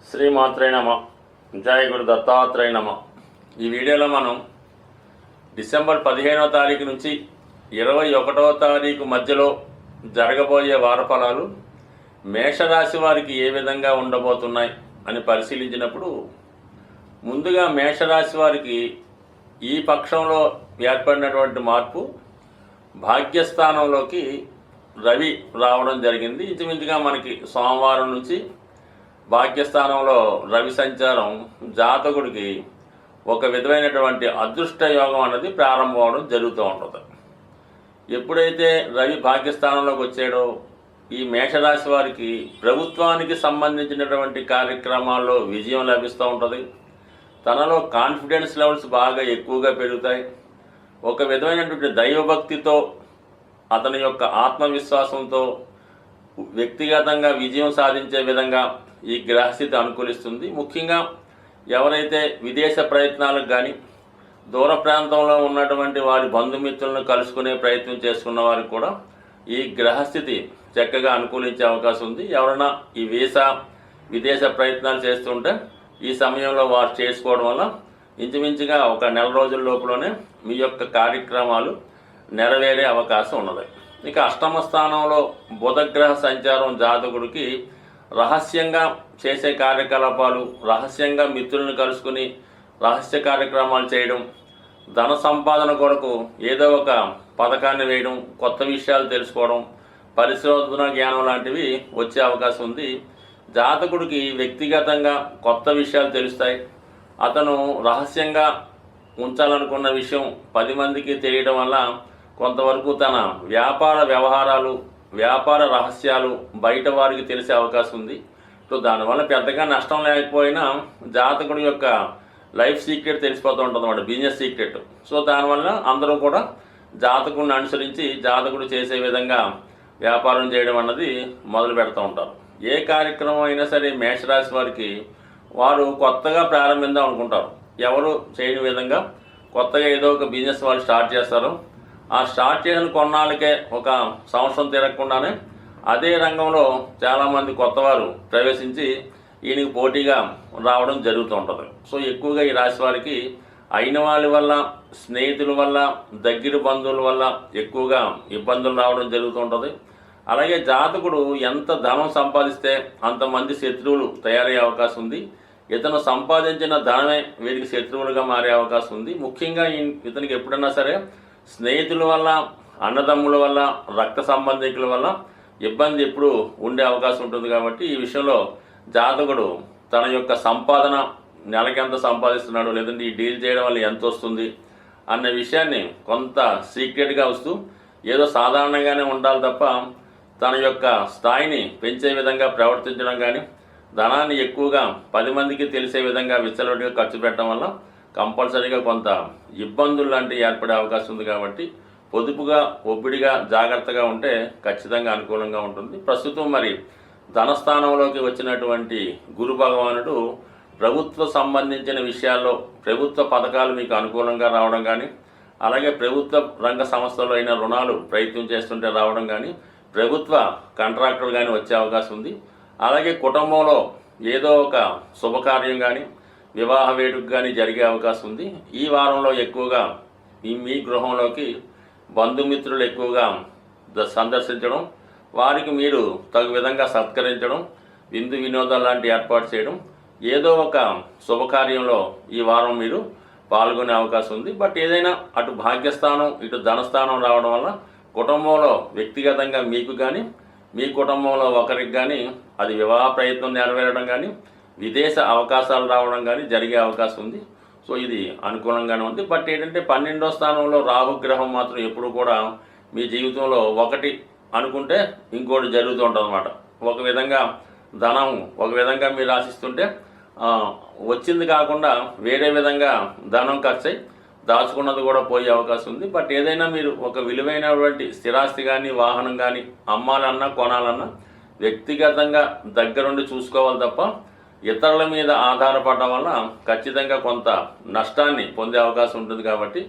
శ్రీమాత్రే నమ. జయ గురు దత్తాత్రేయ నమ. ఈ వీడియోలో మనం డిసెంబర్ 15వ తారీఖు నుంచి 21వ తారీఖు మధ్యలో జరగబోయే వారఫలాలు మేషరాశి వారికి ఏ విధంగా ఉండబోతున్నాయి అని పరిశీలించినప్పుడు, ముందుగా మేషరాశి వారికి ఈ పక్షంలో ఏర్పడినటువంటి మార్పు, భాగ్యస్థానంలోకి రవి రావడం జరిగింది. ఇంచుమించుగా మనకి సోమవారం నుంచి భాగ్యస్థానంలో రవి సంచారం జాతకుడికి ఒక విధమైనటువంటి అదృష్ట యోగం అనేది ప్రారంభం అవడం జరుగుతూ ఉంటుంది. ఎప్పుడైతే రవి భాగ్యస్థానంలోకి వచ్చాడో ఈ మేషరాశి వారికి ప్రభుత్వానికి సంబంధించినటువంటి కార్యక్రమాల్లో విజయం లభిస్తూ ఉంటుంది. తనలో కాన్ఫిడెన్స్ లెవెల్స్ బాగా ఎక్కువగా పెరుగుతాయి. ఒక విధమైనటువంటి దైవభక్తితో, అతని యొక్క ఆత్మవిశ్వాసంతో వ్యక్తిగతంగా విజయం సాధించే విధంగా ఈ గ్రహస్థితి అనుకూలిస్తుంది. ముఖ్యంగా ఎవరైతే విదేశ ప్రయత్నాలకు కానీ, దూర ప్రాంతంలో ఉన్నటువంటి వారి బంధుమిత్రులను కలుసుకునే ప్రయత్నం చేసుకున్న వారికి కూడా ఈ గ్రహస్థితి చక్కగా అనుకూలించే అవకాశం ఉంది. ఎవరైనా ఈ వీసా విదేశ ప్రయత్నాలు చేస్తుంటే ఈ సమయంలో వారు చేసుకోవడం వల్ల ఇంచుమించుగా ఒక నెల రోజుల లోపలనే మీ యొక్క కార్యక్రమాలు నెరవేరే అవకాశం ఉన్నది. ఇక అష్టమ స్థానంలో బుధగ్రహ సంచారం జాతకుడికి రహస్యంగా చేసే కార్యకలాపాలు, రహస్యంగా మిత్రులను కలుసుకుని రహస్య కార్యక్రమాలు చేయడం, ధన సంపాదన కొరకు ఏదో ఒక పథకాన్ని వేయడం, కొత్త విషయాలు తెలుసుకోవడం, పరిశోధన జ్ఞానం లాంటివి వచ్చే అవకాశం ఉంది. జాతకుడికి వ్యక్తిగతంగా కొత్త విషయాలు తెలుస్తాయి. అతను రహస్యంగా ఉంచాలనుకున్న విషయం 10 మందికి తెలియడం వల్ల కొంతవరకు తన వ్యాపార వ్యవహారాలు, వ్యాపార రహస్యాలు బయట వారికి తెలిసే అవకాశం ఉంది. సో దానివల్ల పెద్దగా నష్టం లేకపోయినా జాతకుడి యొక్క లైఫ్ సీక్రెట్ తెలిసిపోతూ ఉంటుంది అన్నమాట, బిజినెస్ సీక్రెట్. సో దానివల్ల అందరూ కూడా జాతకుడిని అనుసరించి జాతకుడు చేసే విధంగా వ్యాపారం చేయడం అన్నది మొదలు పెడుతూ ఉంటారు. ఏ కార్యక్రమం అయినా సరే మేషరాశి వారికి వారు కొత్తగా ప్రారంభిద్దాం అనుకుంటారు. ఎవరు చేయని విధంగా కొత్తగా ఏదో ఒక బిజినెస్ వాళ్ళు స్టార్ట్ చేస్తారు. ఆ స్టార్ట్ చేసిన కొన్నాళ్ళకే, ఒక సంవత్సరం తిరగకుండానే అదే రంగంలో చాలామంది కొత్తవారు ప్రవేశించి ఈయనకి పోటీగా రావడం జరుగుతూ ఉంటుంది. సో ఎక్కువగా ఈ రాశి వారికి అయిన వాళ్ళ వల్ల, స్నేహితుల వల్ల, దగ్గర బంధువుల వల్ల ఎక్కువగా ఇబ్బందులు రావడం జరుగుతూ ఉంటుంది. అలాగే జాతకుడు ఎంత ధనం సంపాదిస్తే అంతమంది శత్రువులు తయారయ్యే అవకాశం ఉంది. ఇతను సంపాదించిన ధనమే వీరికి శత్రువులుగా మారే అవకాశం ఉంది. ముఖ్యంగా ఇతనికి ఎప్పుడన్నా సరే స్నేహితుల వల్ల, అన్నదమ్ముల వల్ల, రక్త సంబంధికుల వల్ల ఇబ్బంది ఎప్పుడు ఉండే అవకాశం ఉంటుంది. కాబట్టి ఈ విషయంలో జాతకుడు తన యొక్క సంపాదన, నెలకి ఎంత సంపాదిస్తున్నాడు, లేదంటే ఈ డీల్ చేయడం వల్ల ఎంత వస్తుంది అన్న విషయాన్ని కొంత సీక్రెట్గా వస్తూ ఏదో సాధారణంగానే ఉండాలి తప్ప తన యొక్క స్థాయిని పెంచే విధంగా ప్రవర్తించడం కానీ, ధనాన్ని ఎక్కువగా 10 మందికి తెలిసే విధంగా విచ్చలవిడిగా ఖర్చు పెట్టడం వల్ల కంపల్సరీగా కొంత ఇబ్బందులు లాంటివి ఏర్పడే అవకాశం ఉంది. కాబట్టి పొదుపుగా, ఒబ్బిడిగా, జాగ్రత్తగా ఉంటే ఖచ్చితంగా అనుకూలంగా ఉంటుంది. ప్రస్తుతం మరి ధనస్థానంలోకి వచ్చినటువంటి గురు భగవానుడు ప్రభుత్వ సంబంధించిన విషయాల్లో ప్రభుత్వ పథకాలు మీకు అనుకూలంగా రావడం కానీ, అలాగే ప్రభుత్వ రంగ సంస్థల్లో అయిన రుణాలు ప్రయత్నం చేస్తుంటే రావడం కానీ, ప్రభుత్వ కాంట్రాక్టులు కానీ వచ్చే అవకాశం ఉంది. అలాగే కుటుంబంలో ఏదో ఒక శుభకార్యం కానీ, వివాహ వేడుక కానీ జరిగే అవకాశం ఉంది. ఈ వారంలో ఎక్కువగా మీ గృహంలోకి బంధుమిత్రులు ఎక్కువగా సందర్శించడం, వారికి మీరు తగు విధంగా సత్కరించడం, విందు వినోదాలు లాంటి ఏర్పాటు చేయడం, ఏదో ఒక శుభకార్యంలో ఈ వారం మీరు పాల్గొనే అవకాశం ఉంది. బట్ ఏదైనా అటు భాగ్యస్థానం, ఇటు ధనస్థానం రావడం వల్ల కుటుంబంలో వ్యక్తిగతంగా మీకు కానీ, మీ కుటుంబంలో ఒకరికి కానీ అది వివాహ ప్రయత్నం నెరవేరడం కానీ, విదేశ అవకాశాలు రావడం కానీ జరిగే అవకాశం ఉంది. సో ఇది అనుకూలంగానే ఉంది. బట్ ఏంటంటే 12వ స్థానంలో రాహుగ్రహం మాత్రం ఎప్పుడు కూడా మీ జీవితంలో ఒకటి అనుకుంటే ఇంకోటి జరుగుతూ ఉంటుంది అన్నమాట. ఒక విధంగా ధనం ఒక విధంగా మీరు ఆశిస్తుంటే వచ్చింది కాకుండా వేరే విధంగా ధనం ఖర్చు అయి దాచుకున్నది కూడా పోయే అవకాశం ఉంది. బట్ ఏదైనా మీరు ఒక విలువైనటువంటి స్థిరాస్తి కానీ, వాహనం కానీ అమ్మాలన్నా, కొనాలన్నా వ్యక్తిగతంగా దగ్గరుండి చూసుకోవాలి తప్ప ఇతరుల మీద ఆధారపడడం వల్ల ఖచ్చితంగా కొంత నష్టాన్ని పొందే అవకాశం ఉంటుంది. కాబట్టి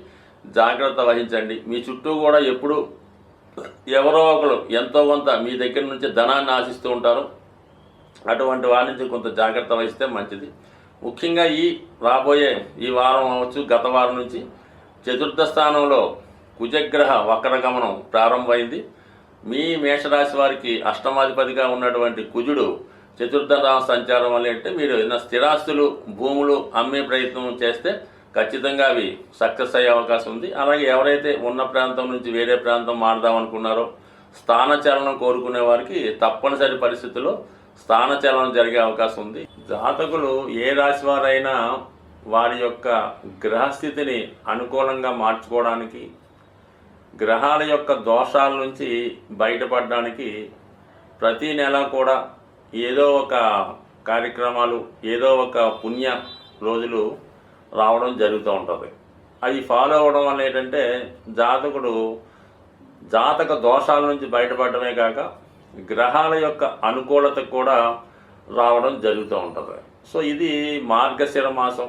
జాగ్రత్త వహించండి. మీ చుట్టూ కూడా ఎప్పుడు ఎవరో ఒకరు ఎంతో కొంత మీ దగ్గర నుంచి ధనాన్ని ఆశిస్తూ ఉంటారు. అటువంటి వారి నుంచి కొంత జాగ్రత్త వహిస్తే మంచిది. ముఖ్యంగా రాబోయే ఈ వారం అవచ్చు, గత వారం నుంచి చతుర్థ స్థానంలో కుజగ్రహ వక్రగమనం ప్రారంభమైంది. మీ మేషరాశి వారికి అష్టమాధిపతిగా ఉన్నటువంటి కుజుడు చతుర్థ సంచారం వల్ల అంటే మీరు ఏదైనా స్థిరాస్తులు, భూములు అమ్మే ప్రయత్నం చేస్తే ఖచ్చితంగా అవి సక్సెస్ అయ్యే అవకాశం ఉంది. అలాగే ఎవరైతే ఉన్న ప్రాంతం నుంచి వేరే ప్రాంతం మారదామనుకున్నారో, స్థానచలనం కోరుకునే వారికి తప్పనిసరి పరిస్థితుల్లో స్థానచలనం జరిగే అవకాశం ఉంది. జాతకులు ఏ రాశి వారైనా వారి యొక్క గ్రహస్థితిని అనుకూలంగా మార్చుకోవడానికి, గ్రహాల యొక్క దోషాల నుంచి బయటపడడానికి ప్రతి నెల కూడా ఏదో ఒక కార్యక్రమాలు, ఏదో ఒక పుణ్య రోజులు రావడం జరుగుతూ ఉంటుంది. అవి ఫాలో అవ్వడం వల్ల ఏంటంటే జాతక దోషాల నుంచి బయటపడమే కాక గ్రహాల యొక్క అనుకూలత కూడా రావడం జరుగుతూ ఉంటుంది. సో ఇది మార్గశిర మాసం.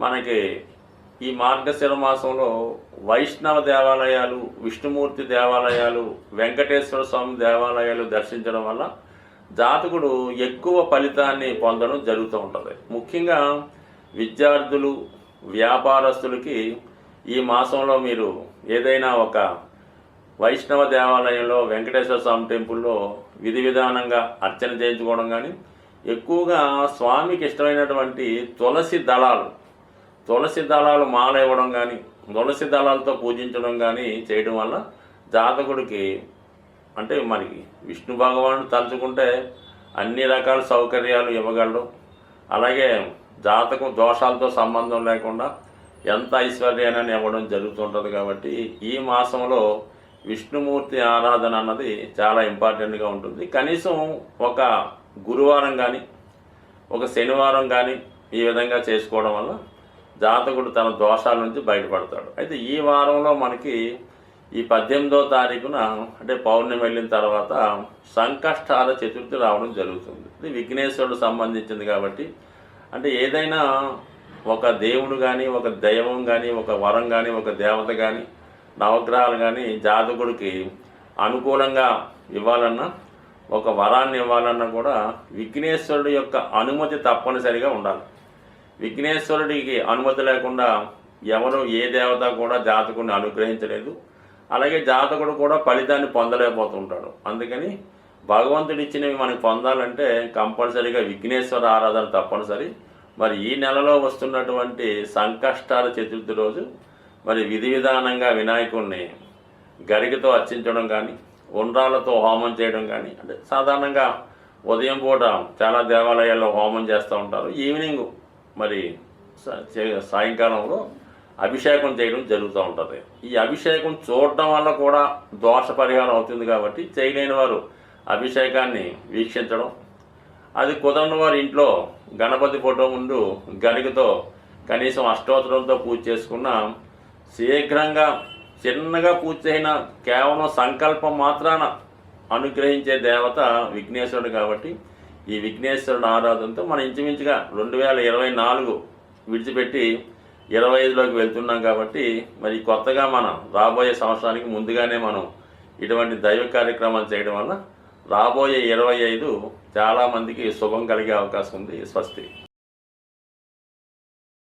మనకి ఈ మార్గశిర మాసంలో వైష్ణవ దేవాలయాలు, విష్ణుమూర్తి దేవాలయాలు, వెంకటేశ్వర స్వామి దేవాలయాలు దర్శించడం వల్ల జాతకుడు ఎక్కువ ఫలితాన్ని పొందడం జరుగుతూ ఉంటుంది. ముఖ్యంగా విద్యార్థులు, వ్యాపారస్తులకి ఈ మాసంలో మీరు ఏదైనా ఒక వైష్ణవ దేవాలయంలో, వెంకటేశ్వర స్వామి టెంపుల్లో విధి విధానంగా అర్చన చేయించుకోవడం కానీ, ఎక్కువగా స్వామికి ఇష్టమైనటువంటి తులసి దళాలు మాల ఇవ్వడం కానీ, తులసి దళాలతో పూజించడం కానీ చేయడం వల్ల జాతకుడికి అంటే మనకి విష్ణు భగవానుడు తలుచుకుంటే అన్ని రకాల సౌకర్యాలు ఇవ్వగలడు. అలాగే జాతకం దోషాలతో సంబంధం లేకుండా ఎంత ఐశ్వర్యాన్ని ఇవ్వడం జరుగుతుంటుంది. కాబట్టి ఈ మాసంలో విష్ణుమూర్తి ఆరాధన అన్నది చాలా ఇంపార్టెంట్గా ఉంటుంది. కనీసం ఒక గురువారం కానీ, ఒక శనివారం కానీ ఈ విధంగా చేసుకోవడం వల్ల జాతకుడు తన దోషాల నుంచి బయటపడతాడు. అయితే ఈ వారంలో మనకి ఈ 18వ తారీఖున అంటే పౌర్ణమి వెళ్ళిన తర్వాత సంకష్టాల చతుర్థి రావడం జరుగుతుంది. ఇది విఘ్నేశ్వరుడు సంబంధించింది కాబట్టి, అంటే ఏదైనా ఒక దేవుడు కానీ, ఒక దైవం కానీ, ఒక వరం కానీ, ఒక దేవత కానీ, నవగ్రహాలు కానీ జాతకుడికి అనుకూలంగా ఇవ్వాలన్నా, ఒక వరాన్ని ఇవ్వాలన్నా కూడా విఘ్నేశ్వరుడు యొక్క అనుమతి తప్పనిసరిగా ఉండాలి. విఘ్నేశ్వరుడికి అనుమతి లేకుండా ఎవరు ఏ దేవత కూడా జాతకుడిని అనుగ్రహించలేదు. అలాగే జాతకుడు కూడా ఫలితాన్ని పొందలేకపోతుంటాడు. అందుకని భగవంతుడు ఇచ్చినవి మనకు పొందాలంటే కంపల్సరీగా విఘ్నేశ్వర ఆరాధన తప్పనిసరి. మరి ఈ నెలలో వస్తున్నటువంటి సంకష్టాల చతుర్థి రోజు మరి విధి విధానంగా వినాయకుడిని గరికతో అర్చించడం కానీ, ఉండ్రాలతో హోమం చేయడం కానీ, అంటే సాధారణంగా ఉదయం పూట చాలా దేవాలయాల్లో హోమం చేస్తూ ఉంటారు. ఈవినింగ్ మరి సాయంకాలంలో అభిషేకం చేయడం జరుగుతూ ఉంటుంది. ఈ అభిషేకం చూడటం వల్ల కూడా దోష పరిహారం అవుతుంది. కాబట్టి చేయలేని వారు అభిషేకాన్ని వీక్షించడం, అది కుదరని వారు ఇంట్లో గణపతి ఫోటో ముందు గరికతో కనీసం అష్టోత్తరంతో పూజ చేసుకున్న శీఘ్రంగా చిన్నగా పూజ చేసిన కేవలం సంకల్పం మాత్రాన అనుగ్రహించే దేవత విఘ్నేశ్వరుడు. కాబట్టి ఈ విఘ్నేశ్వరుడు ఆరాధనతో మనం ఇంచుమించుగా 2024 విడిచిపెట్టి 25లోకి వెళ్తున్నాం. కాబట్టి మరి కొత్తగా మనం రాబోయే సంవత్సరానికి ముందుగానే మనం ఇటువంటి దైవ కార్యక్రమాలు చేయడం వల్ల రాబోయే 25 చాలామందికి శుభం కలిగే అవకాశం ఉంది. స్వస్తి.